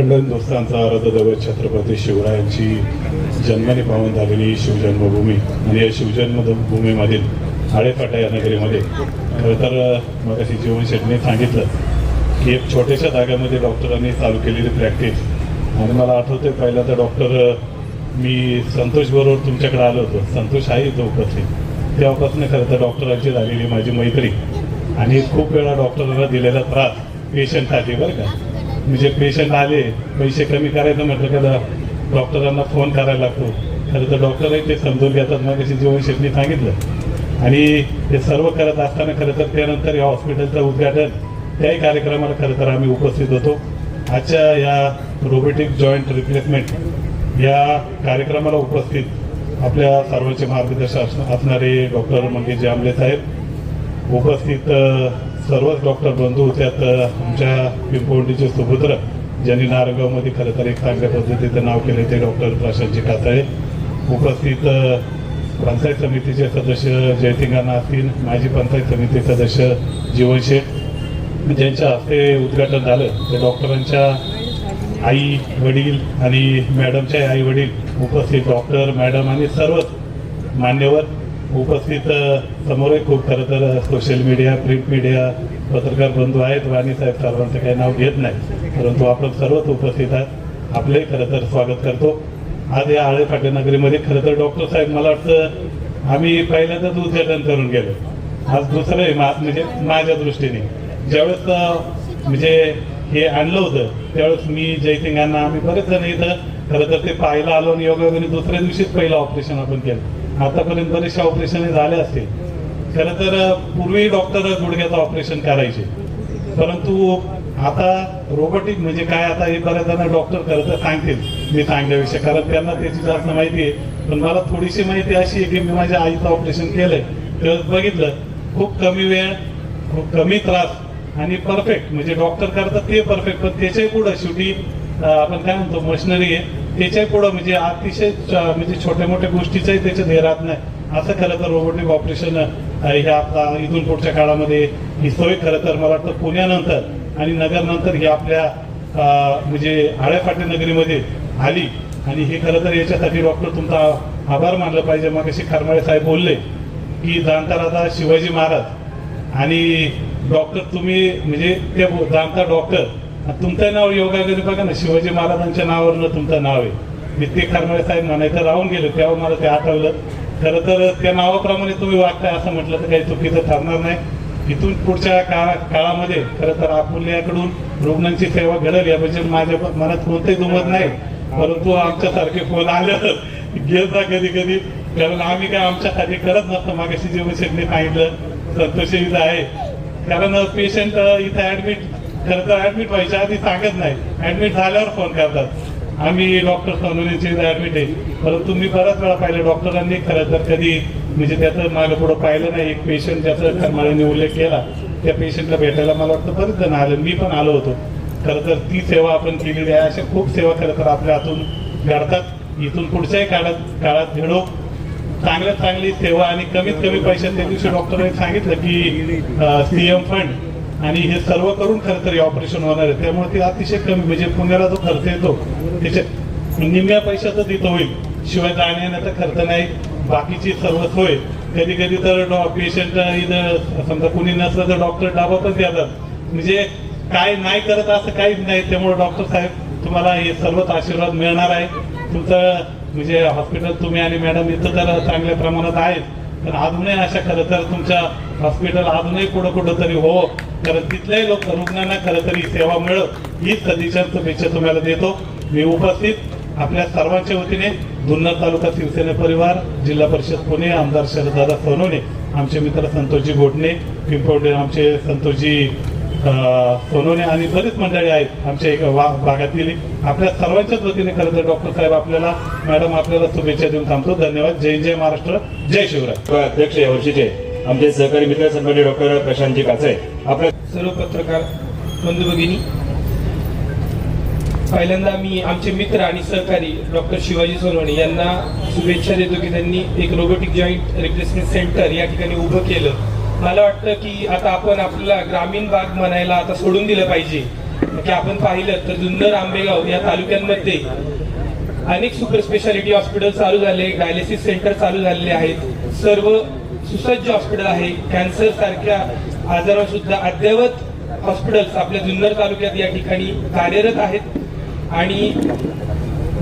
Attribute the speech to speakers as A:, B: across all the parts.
A: अखंड हिंदुस्थानचा आराध्यदैवत छत्रपती शिवरायांची जन्माने पावन झालेली शिवजन्मभूमी आणि या शिवजन्मभूमीमधील आळेफाटा या नगरीमध्ये खरं तर मगाशी जीवन शेट्टीने सांगितलं की एक छोट्याशा जागेमध्ये डॉक्टरांनी चालू केलेली प्रॅक्टिस. आणि मला आठवते पहिल्यांदा डॉक्टर मी संतोष बरोबर तुमच्याकडे आलो होतो. संतोष आहे इथं उपस्थित. तेव्हापासून खरं तर डॉक्टरांची झालेली माझी मैत्री आणि खूप वेळा डॉक्टरांना दिलेला त्रास पेशंटसाठी बरं का. म्हणजे पेशंट आले पैसे कमी करायचं म्हटलं का डॉक्टरांना फोन करायला लागतो. खरं तर डॉक्टरही ते समजून घेतात. मग अशी जीवन शेट्टीने सांगितलं आणि हे सर्व करत असताना खरं तर त्यानंतर या हॉस्पिटलचं उद्घाटन त्याही कार्यक्रमाला खरं तर आम्ही उपस्थित होतो. आजच्या या रोबोटिक जॉईंट रिप्लेसमेंट या कार्यक्रमाला उपस्थित आपल्या सर्वांचे मार्गदर्शक असणारे डॉक्टर मंगेश जांभळे साहेब, उपस्थित सर्वच डॉक्टर बंधू, त्यात आमच्या पिंपवंडीचे सुपुत्र ज्यांनी नारगावमध्ये खरं तर एक चांगल्या पद्धतीचं नाव केलं ते डॉक्टर प्रशांतजी कासाळे, उपस्थित पंचायत समितीचे सदस्य जयसिंगांना असतील, माजी पंचायत समिती सदस्य जीवन शेठ, ज्यांच्या हस्ते उद्घाटन झालं. त्या डॉक्टरांच्या आई वडील आणि मॅडमच्या आई वडील, उपस्थित डॉक्टर मॅडम आणि सर्वच मान्यवर उपस्थित. समोरही खूप खरं तर सोशल मीडिया, प्रिंट मीडिया, पत्रकार बंधू आहेत. वाणी साहेब सर्वांचं काही नाव घेत नाही, परंतु आपण सर्वच उपस्थित आहात. आपले खरं तर स्वागत करतो. आज या आळेफाटा नगरीमध्ये खरं तर डॉक्टर साहेब मला वाटतं आम्ही पहिल्यांदाच उद्घाटन करून गेलो. आज दुसरं आहे म्हणजे माझ्या दृष्टीने. ज्यावेळेस म्हणजे हे आणलं होतं त्यावेळेस मी जयसिंगांना आम्ही बरेच जण इथं खरं तर ते पाहायला आलो आणि योगायोगाने दुसऱ्या दिवशीच पहिलं ऑपरेशन आपण केलं. आतापर्यंत बरेचसे ऑपरेशन झाले असते. खरं तर पूर्वी डॉक्टर गुडघ्याचं ऑपरेशन करायचे, परंतु आता रोबोटिक म्हणजे काय आता हे बऱ्याच जण डॉक्टर खरं तर सांगतील मी सांगण्याविषयी, कारण त्यांना त्याची जास्त माहिती आहे. पण मला थोडीशी माहिती अशी आहे की मी माझ्या आईचं ऑपरेशन केलंय तेव्हा बघितलं खूप कमी वेळ, खूप कमी त्रास आणि परफेक्ट. म्हणजे डॉक्टर करतात ते परफेक्ट, पण त्याच्याही पुढं शेवटी आपण काय म्हणतो मशिनरी आहे त्याच्याही पुढं म्हणजे अतिशय म्हणजे छोट्या मोठ्या गोष्टीचाही त्याच्यात हे राहत नाही. असं खरं तर रोबोटिक ऑपरेशन ह्या आता इथून पुढच्या काळामध्ये ही सोय खरं तर मला वाटतं पुण्यानंतर आणि नगरनंतर ही आपल्या म्हणजे आळेफाटा नगरीमध्ये आली. आणि हे खरं तर याच्यासाठी डॉक्टर तुमचा आभार मानलं पाहिजे. मग अशी खरमाळे साहेब बोलले की जाणता राजा शिवाजी महाराज आणि डॉक्टर तुम्ही म्हणजे ते जाणता डॉक्टर, तुमचं नाव योगायोगाने बघा ना शिवाजी महाराजांच्या नावावरनं तुमचं नाव आहे. मी ते खरमाळे साहेब म्हणायचं राहून गेले तेव्हा मला ते आठवलं. खरं तर त्या नावाप्रमाणे तुम्ही वागताय असं म्हटलं तर काही चुकीचं ठरणार नाही. इथून पुढच्या काळामध्ये खरं तर आपुल्याकडून रुग्णांची सेवा घडेल याबद्दल माझ्या मनात कोणतंही दुमत नाही. परंतु आमच्यासारखे फोन आलं घेता कधी कधी, कारण आम्ही काय आमच्यासाठी करत नसतं. मागाशी जीवन शेट्टीने सांगितलं संतोष इथं आहे, कारण पेशंट इथं ऍडमिट खरं तर ऍडमिट व्हायच्या आधी सांगत नाही, ऍडमिट झाल्यावर फोन करतात आम्ही डॉक्टर सोनवणेचे ऍडमिट आहे. परंतु मी बऱ्याच वेळा पाहिलं डॉक्टरांनी खरं तर कधी म्हणजे त्याचं मागं पुढं पाहिलं नाही. एक पेशंट ज्याचा खरमाळ्याने उल्लेख केला त्या पेशंटला भेटायला मला वाटतं बरेच जण आले, मी पण आलो होतो. खरं तर ती सेवा आपण केलेली आहे. अशा खूप सेवा खरं तर आपल्या हातून घडतात. इथून पुढच्याही काळात घडो चांगल्यात चांगली सेवा आणि कमीत कमी पैशात. त्या दिवशी डॉक्टरांनी सांगितलं की CM फंड आणि हे सर्व करून खरं तर ऑपरेशन होणार आहे. त्यामुळे ते अतिशय कमी म्हणजे पुण्याला जो खर्च येतो त्याच्या निम्म्या पैशातच इथं होईल. शिवाय जाण्याचा खर्च नाही, बाकीची सर्व सोय. कधी कधी तर पेशंट इथं समजा कुणी नसलं तर डॉक्टर डाबा पण देतात. म्हणजे काय नाही करत असं काहीच नाही. त्यामुळे डॉक्टर साहेब तुम्हाला हे सर्वच आशीर्वाद मिळणार आहे. तुमचं म्हणजे हॉस्पिटल तुम्ही आणि मॅडम इथं तर चांगल्या प्रमाणात आहेत, पण अजूनही अशा खरं तर तुमच्या हॉस्पिटल अजूनही कुठं तरी हो, कारण तिथल्याही रुग्णांना खरं तरी सेवा मिळत हीच सदिच्छा शुभेच्छा तुम्हाला देतो. मी उपस्थित आपल्या सर्वांच्या वतीने जुन्नर तालुका शिवसेना परिवार, जिल्हा परिषद पुणे, आमदार शरददादा सोनवणे, आमचे मित्र संतोषजी गोडणे, पिंपवडे आमचे संतोषजी सोनवणे आणि बरीच मंडळी आहेत आमच्या एका भागातील. आपल्या सर्वांच्याच वतीने खरं तर डॉक्टर साहेब आपल्याला मॅडम आपल्याला शुभेच्छा देऊन थांबतो. धन्यवाद. जय जय महाराष्ट्र, जय शिवराय.
B: अध्यक्ष या वर्षीचे आमचे सहकारी मित्र सन्माननीय डॉक्टर प्रशांतजी कासाळे, आपल्या
C: सर्व पत्रकार बंधू भगिनी, पहिल्यांदा मी आमचे मित्र आणि सहकारी डॉक्टर शिवाजी सोनवणे यांना शुभेच्छा देतो की त्यांनी एक रोबोटिक जॉईंट रिप्लेसमेंट सेंटर या ठिकाणी उभं केलं. मला वाटतं की आता आपण आपल्याला ग्रामीण भाग म्हणायला आता सोडून दिलं पाहिजे. की आपण पाहिलं तर जुन्नर आंबेगाव या तालुक्यांमध्ये अनेक सुपर स्पेशालिटी हॉस्पिटल चालू झाले, डायलिसिस सेंटर चालू झालेले आहेत, सर्व सुसज्ज हॉस्पिटल आहे. कॅन्सर सारख्या आजारावर सुद्धा अद्ययावत हॉस्पिटल्स आपल्या जुन्नर तालुक्यात या ठिकाणी कार्यरत आहेत. आणि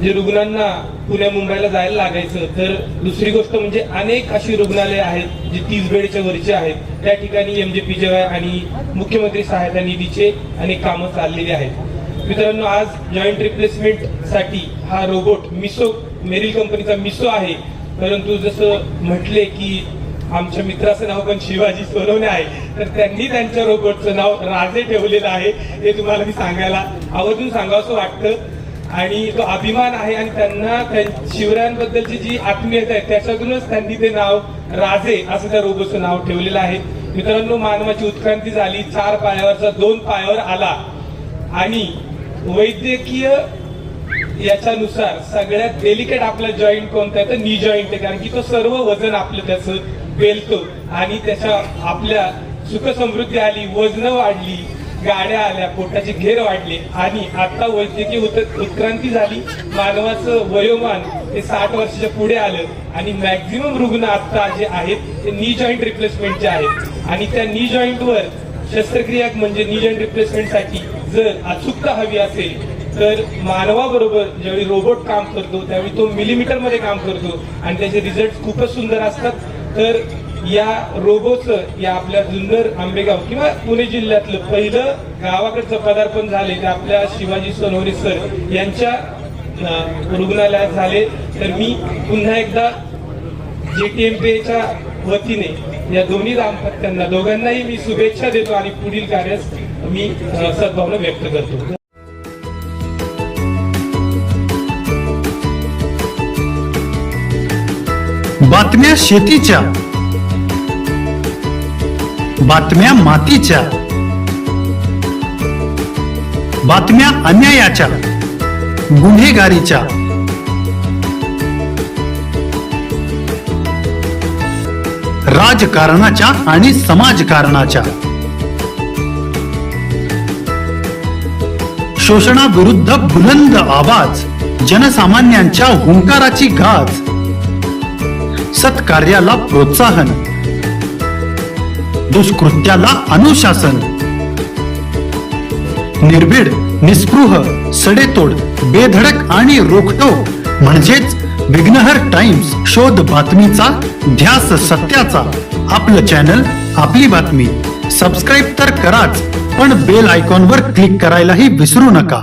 C: जे रुग्णांना पुण्या मुंबईला जायला लागायचं, तर दुसरी गोष्ट म्हणजे अनेक अशी रुग्णालय आहेत जी 30 बेडच्या वरचे आहेत. त्या ठिकाणी MJPJY आणि मुख्यमंत्री सहायता निधीचे अनेक कामं चाललेली आहेत. मित्रांनो, आज जॉईंट रिप्लेसमेंट साठी हा रोबोट मिसो, मेरिल कंपनीचा मिसो आहे. परंतु जसं म्हटले की आमच्या मित्राचं नाव पण शिवाजी सोनवणे आहे, तर त्यांनी त्यांच्या रोबोटचं नाव राजे ठेवलेलं आहे. हे तुम्हाला मी सांगायला आवर्जून सांगावंसं वाटतं. आणि तो अभिमान आहे आणि त्यांना शिवरायांबद्दलची जी आत्मीयता आहे त्याच्यातूनच त्यांनी ते नाव राजे असं त्या रोबोटचं नाव ठेवलेलं आहे. मित्रांनो, मानवाची उत्क्रांती झाली, 4 पायावरचा 2 पायावर आला. आणि वैद्यकीय याच्यानुसार सगळ्यात डेलिकेट आपला जॉईंट कोणता आहे तर नी जॉईंट आहे, कारण की तो सर्व वजन आपलं त्याचं पेलतो. आणि त्याच्या आपल्या सुख समृद्धी आली, वजन वाढली, गाड्या आल्या, पोटाचे घेर वाढले. आणि आता वैद्यकीय उत्क्रांती झाली, मानवाचं वयोमान हे 60 वर्षाच्या पुढे आलं. आणि मॅक्झिमम रुग्ण आता जे आहेत ते नी जॉईंट रिप्लेसमेंटचे आहेत. आणि त्या नी जॉईंटवर शस्त्रक्रिया म्हणजे नी जॉईंट रिप्लेसमेंटसाठी जर अचूकता हवी असेल तर मानवाबरोबर ज्यावेळी रोबोट काम करतो त्यावेळी तो मिलीमीटर मध्ये काम करतो आणि त्याचे रिझल्ट खूपच सुंदर असतात. तर या रोबोटचं या आपल्या जुन्नर आंबेगाव किंवा पुणे जिल्ह्यातलं पहिलं गावाकडचं पदार्पण झाले ते आपल्या शिवाजी सोनवणे सर यांच्या रुग्णालयात झाले. तर मी पुन्हा एकदा JTMPAच्या वतीने या दोन्ही दाम्पत्यांना दोघांनाही मी शुभेच्छा देतो आणि पुढील कार्यास मी सद्भावना व्यक्त करतो.
D: बातम्या शेतीच्या, बातम्या मातीच्या, बातम्या अन्यायाच्या, गुन्हेगारीच्या, राजकारणाच्या आणि समाजकारणाच्या, शोषणाविरुद्ध बुलंद आवाज, जनसामान्यांच्या हुंकाराची गाज, सत्कार्याला प्रोत्साहन, दुष्कृत्याला अनुशासन, निर्भीड, निस्पृह, सडेतोड, बेधडक आणि रोखठोक म्हणजेच विघ्नहर टाइम्स. शोध बातमीचा, ध्यास सत्याचा. आपलं चॅनल, आपली बातमी. सबस्क्राईब तर कराच, पण बेल आयकॉनवर क्लिक करायलाही विसरू नका.